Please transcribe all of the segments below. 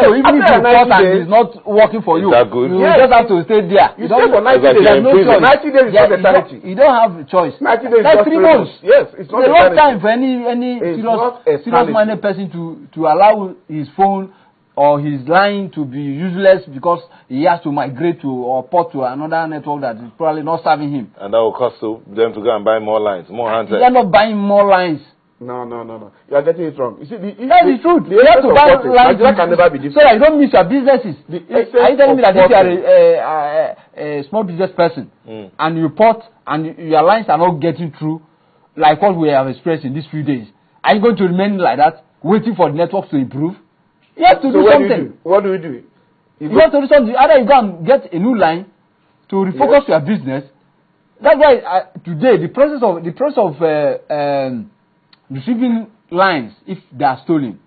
So even if you report and it's not working for you, you just have to stay there. You stay for 90 days. There's no choice. 90 days is not eternity. You don't have a choice. 90 days That's is 3 months. Yes, it's not a long eternity. time for any serious-minded person to allow his phone or his line to be useless because he has to migrate to or port to another network that is probably not serving him. And that will cost them to go and buy more lines, more handsets. They are not buying more lines. No. You are getting it wrong. You see, that's the truth. You have to buy lines can never be different. so that you don't miss your businesses. Are you telling me that if you are a small business person and you port and your lines are not getting through, like what we have experienced in these few days, are you going to remain like that, waiting for the networks to improve? You have to do something. What do we do? You have to do something. Either you go and get a new line to refocus your business. That's why today the process of receiving lines, if they are stolen,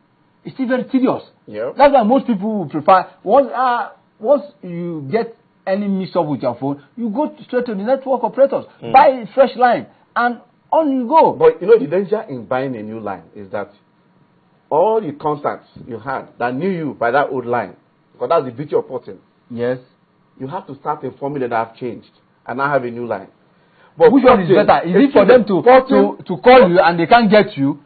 is still very tedious. Yeah. That's why most people would prefer once you get any mix up with your phone, you go straight to the network operators, buy a fresh line, and on you go. But you know the danger in buying a new line is that all the contacts you had that knew you by that old line, because that's the beauty of porting. Yes. You have to start informing them that I've changed and I have a new line. But which one is better? Is it for them to call you and they can't get you,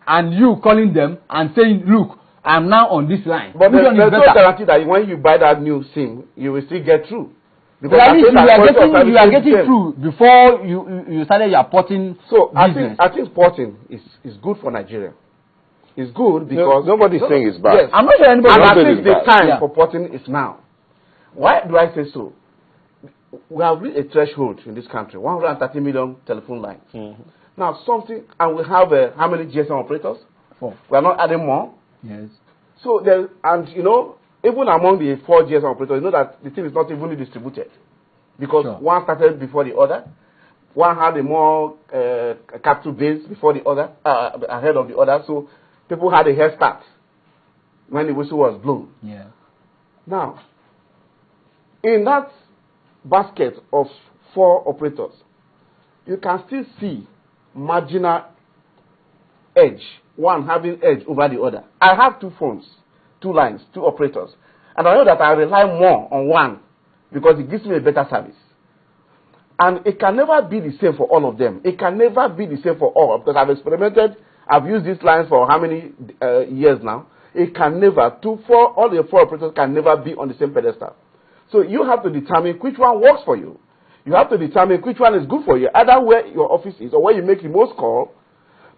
and you calling them and saying, "Look, I'm now on this line"? But there's no guarantee that when you buy that new SIM, you will still get through. Because at least you are getting through before you started your porting business. I think porting is good for Nigeria. It's good because nobody's saying it's bad. Yes. I'm not sure anybody. And I think the time for porting is now. Why do I say so? We have reached a threshold in this country, 130 million telephone lines. Now and we have how many GSM operators? 4. We are not adding more. Yes. So even among the 4 GSM operators, you know that the thing is not evenly distributed because one started before the other. One had a more capital base before the other, ahead of the other. So people had a head start when the whistle was blown. Yeah. Now, in that basket of 4 operators, you can still see marginal edge, one having edge over the other. I have 2 phones, 2 lines, 2 operators, and I know that I rely more on one because it gives me a better service. And it can never be the same for all of them. It can never be the same for all because I've used these lines for how many years now. It can never, all the 4 operators can never be on the same pedestal. So you have to determine which one works for you. You have to determine which one is good for you, either where your office is or where you make the most call,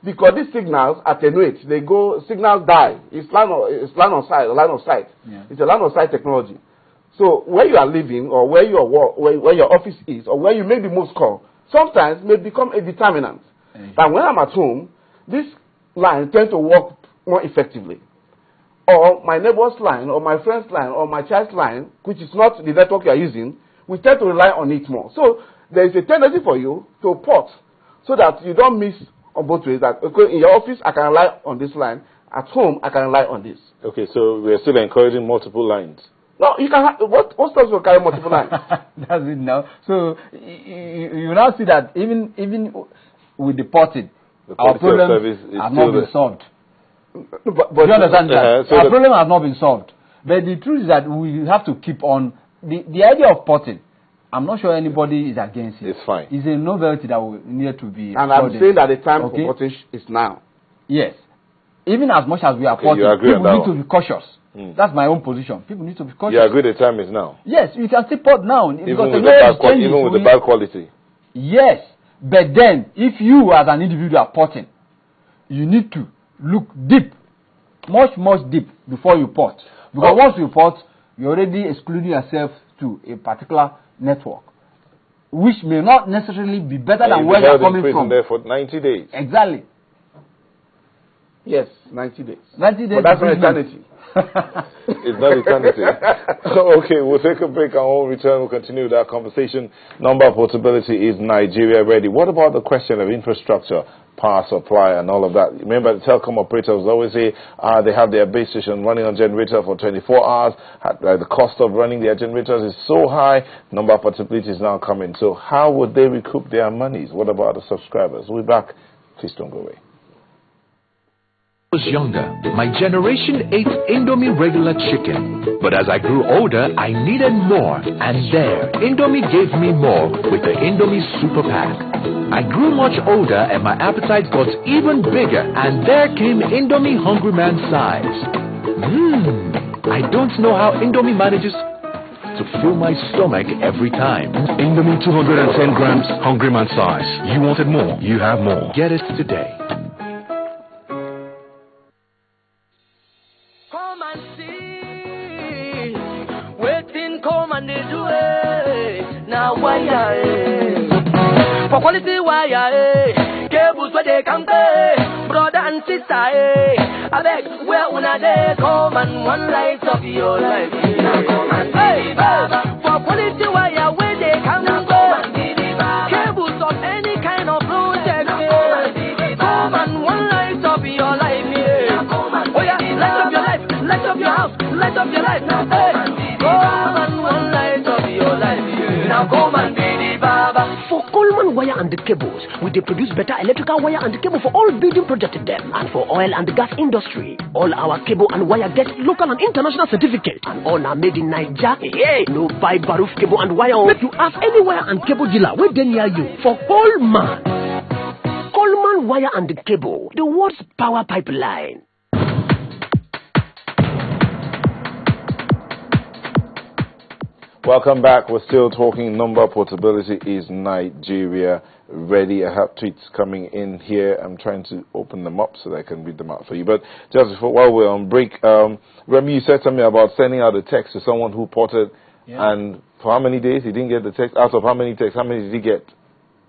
because these signals attenuate. Signals die. It's line of sight. Yeah. It's a line of sight technology. So where you are living or where your office is or where you make the most call, sometimes may become a determinant. That when I'm at home, this line tends to work more effectively. Or my neighbor's line, or my friend's line, or my child's line, which is not the network you are using, we tend to rely on it more. So there is a tendency for you to port so that you don't miss on both ways. That okay, in your office I can rely on this line, at home I can rely on this. Okay, so we are still encouraging multiple lines. No, you can. What stops you carry multiple lines? That's it now. So you now see that even with the porting, our problems have not been solved. But do you understand that? So our problem has not been solved. But the truth is that we have to keep on. The idea of porting, I'm not sure anybody is against it. It's fine. It's a novelty that will need to be. And I'm saying that the time for porting is now. Yes. Even as much as we are porting, people need to be cautious. That's my own position. People need to be cautious. You agree the time is now? Yes, you can still port now. Even with the bad quality? Yes. But then, if you as an individual are porting, you need to look deep, much deep before you port. Because once you port, you're already excluding yourself to a particular network, which may not necessarily be better than where you're coming from. There for 90 days. Exactly. Yes, 90 days. 90 days. But that's not eternity. It's not eternity. Okay, we'll take a break and we'll return. We'll continue that conversation. Number portability is Nigeria ready. What about the question of infrastructure, power supply, and all of that? Remember, the telecom operators always say they have their base station running on generator for 24 hours. The cost of running their generators is so high. Number portability is now coming. So how would they recoup their monies? What about the subscribers? We'll be back. Please don't go away. was younger, my generation ate Indomie regular chicken. But as I grew older, I needed more. And there, Indomie gave me more with the Indomie Super Pack. I grew much older and my appetite got even bigger. And there came Indomie Hungry Man size. I don't know how Indomie manages to fill my stomach every time. Indomie 210 grams, Hungry Man size. You wanted more, you have more. Get it today. For quality wire, cables where they come brother and sister, I beg where una they come and one light of your life. For quality wire where they come cables of any kind of project, come and one light of your life. Oh yeah, light up your life, light up your house, light up your life. Come and one light of your life. Now come and be the Baba. For Coleman Wire and the Cables, we they produce better electrical wire and cable for all building projects them and for oil and the gas industry. All our cable and wire get local and international certificate. And all are made in Nigeria. Hey, no buy Baruf cable and wire. If you have any wire and cable dealer, where they near you for Coleman. Coleman Wire and the Cable, the world's power pipeline. Welcome back. We're still talking number portability. Is Nigeria ready? I have tweets coming in here. I'm trying to open them up so that I can read them out for you. But just before, while we're on break, Remy, you said something about sending out a text to someone who ported, and for how many days he didn't get the text? Out of how many texts, how many did he get?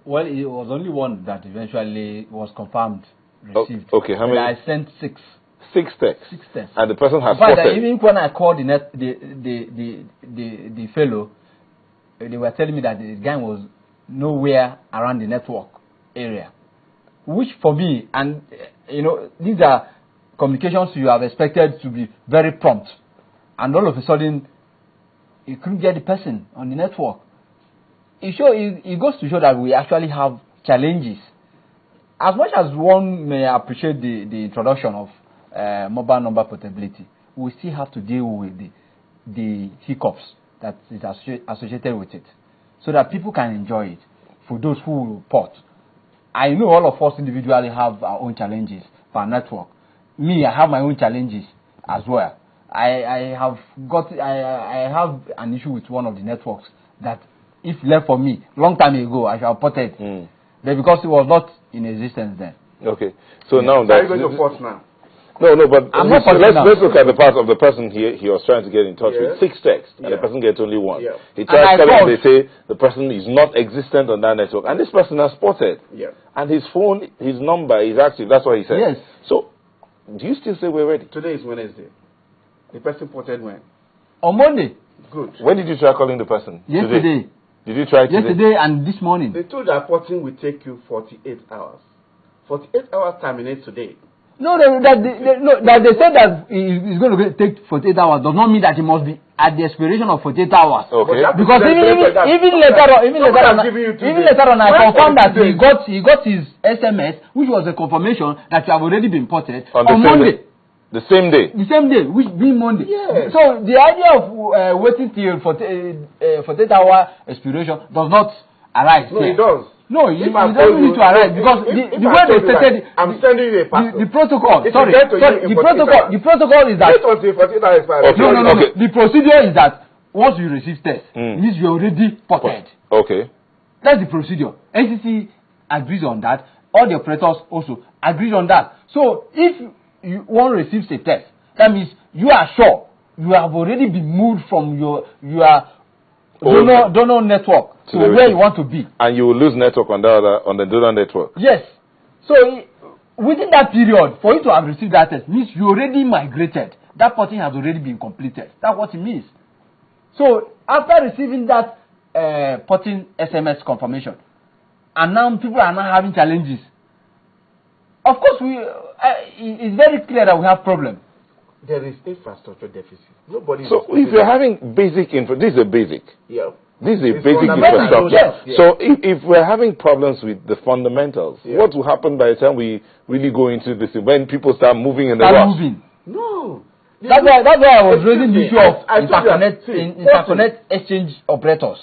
Well, it was only one that eventually was confirmed received. Oh, okay, how many? I sent 6. 6 texts. 6 texts. And the person has but ported. even when I called the fellow, they were telling me that the guy was nowhere around the network area, which for me, and these are communications you have expected to be very prompt, and all of a sudden you couldn't get the person on the network. It goes to show that we actually have challenges. As much as one may appreciate the introduction of mobile number portability, we still have to deal with the hiccups that is associated with it, so that people can enjoy it. For those who port, I know all of us individually have our own challenges per network. Me, I have my own challenges as well. I have an issue with one of the networks that, if left for me long time ago, I should have ported. But because it was not in existence then. Okay, so now that are you going to port now? No, but let's look at the part of the person he was trying to get in touch with. 6 texts, and the person gets only 1. He tries calling, they say the person is not existent on that network, and this person has ported. And his phone, his number is active. That's what he said. Yes. So, do you still say we're ready? Today is Wednesday. The person ported when? On Monday. Good. When did you try calling the person? Yesterday. Did you try today? Yesterday and this morning. They told that porting will take you 48 hours. 48 hours terminate today. No, that they said that it's going to take 48 hours does not mean that it must be at the expiration of 48 hours. Okay. Because even later on, I confirmed that he got his SMS, which was a confirmation that you have already been ported on Monday. The same day? The same day, which being Monday. Yes. So the idea of waiting till 48 hour expiration does not arise. No, it does. No, it doesn't need to arise because the way they stated, I'm sending you a parcel. The protocol. The protocol is that. No. The procedure is that once you receive text, means you already ported. Okay. That's the procedure. NCC agrees on that. All the operators also agree on that. So if one receives a text, that means you are sure you have already been moved from your donor network to where you want to be. And you will lose network on the donor network. Yes. So within that period, for you to have received that text, means you already migrated. That porting has already been completed. That's what it means. So after receiving that porting SMS confirmation, and now people are now having challenges. Of course, it's very clear that we have problems. There is infrastructure deficit. Nobody. So if you're having basic info, this is a basic. Yeah. This is a basic infrastructure. Yes. So if we're having problems with the fundamentals, what will happen by the time we really go into this? When people start moving in the rush? No. That's why I was raising the issue of interconnect exchange operators.